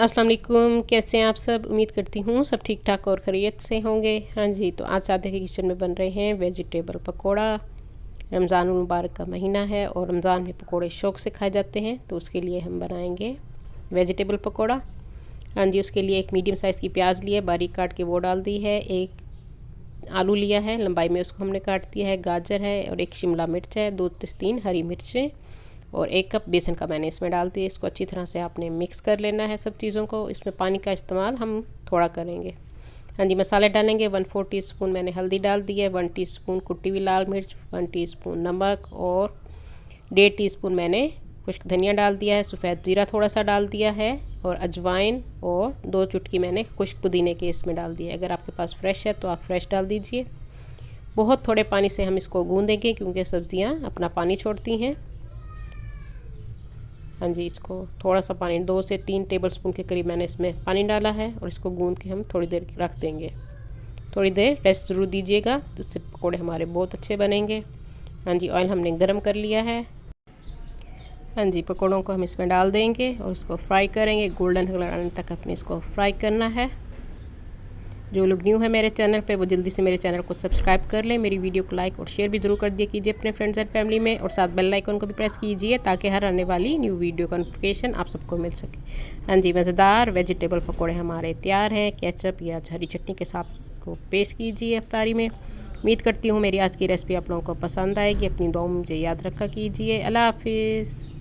अस्सलाम वालेकुम, कैसे हैं आप सब। उम्मीद करती हूँ सब ठीक ठाक और खैरियत से होंगे। हाँ जी, तो आज सादे के किचन में बन रहे हैं वेजिटेबल पकोड़ा। रमज़ान मुबारक का महीना है और रमज़ान में पकोड़े शौक़ से खाए जाते हैं, तो उसके लिए हम बनाएंगे वेजिटेबल पकोड़ा। हाँ जी, उसके लिए एक मीडियम साइज़ की प्याज ली है, बारीक काट के वो डाल दी है। एक आलू लिया है, लंबाई में उसको हमने काट दिया है। गाजर है और एक शिमला मिर्च है, 2 से 3 हरी मिर्चें और 1 कप बेसन का मैंने इसमें डाल दिया। इसको अच्छी तरह से आपने मिक्स कर लेना है सब चीज़ों को। इसमें पानी का इस्तेमाल हम थोड़ा करेंगे। हाँ जी, मसाले डालेंगे। 1/4 टीस्पून मैंने हल्दी डाल दी है, 1 टीस्पून कुटी हुई लाल मिर्च, 1 टीस्पून नमक और 1.5 टीस्पून मैंने खुश्क धनिया डाल दिया है। सफ़ेद ज़ीरा थोड़ा सा डाल दिया है और अजवाइन और 2 चुटकी मैंने खुश्क पुदीने के इसमें डाल दिया है। अगर आपके पास फ्रेश है तो आप फ्रेश डाल दीजिए। बहुत थोड़े पानी से हम इसको गूँधेंगे क्योंकि सब्ज़ियाँ अपना पानी छोड़ती हैं। हाँ जी, इसको थोड़ा सा पानी 2 से 3 टेबलस्पून के करीब मैंने इसमें पानी डाला है और इसको गूंद के हम थोड़ी देर रख देंगे। थोड़ी देर रेस्ट ज़रूर दीजिएगा, तो इससे पकोड़े हमारे बहुत अच्छे बनेंगे। हाँ जी, ऑयल हमने गरम कर लिया है। हाँ जी, पकोड़ों को हम इसमें डाल देंगे और इसको फ्राई करेंगे। गोल्डन कलर आने तक अपने इसको फ्राई करना है। जो लोग न्यू है मेरे चैनल पे वो जल्दी से मेरे चैनल को सब्सक्राइब कर लें। मेरी वीडियो को लाइक और शेयर भी ज़रूर कर दिया कीजिए अपने फ्रेंड्स एंड फैमिली में, और साथ बेल आइकन को भी प्रेस कीजिए ताकि हर आने वाली न्यू वीडियो का नोटिफिकेशन आप सबको मिल सके। हाँ जी, मज़ेदार वेजिटेबल पकोड़े हमारे तैयार हैं। केचप या हरी चटनी के साथ इसको पेश कीजिए इफ्तारी में। उम्मीद करती हूँ मेरी आज की रेसिपी आप लोगों को पसंद आएगी। अपनी दुआओं में मुझे याद रखा कीजिए। अल्लाह हाफिज़।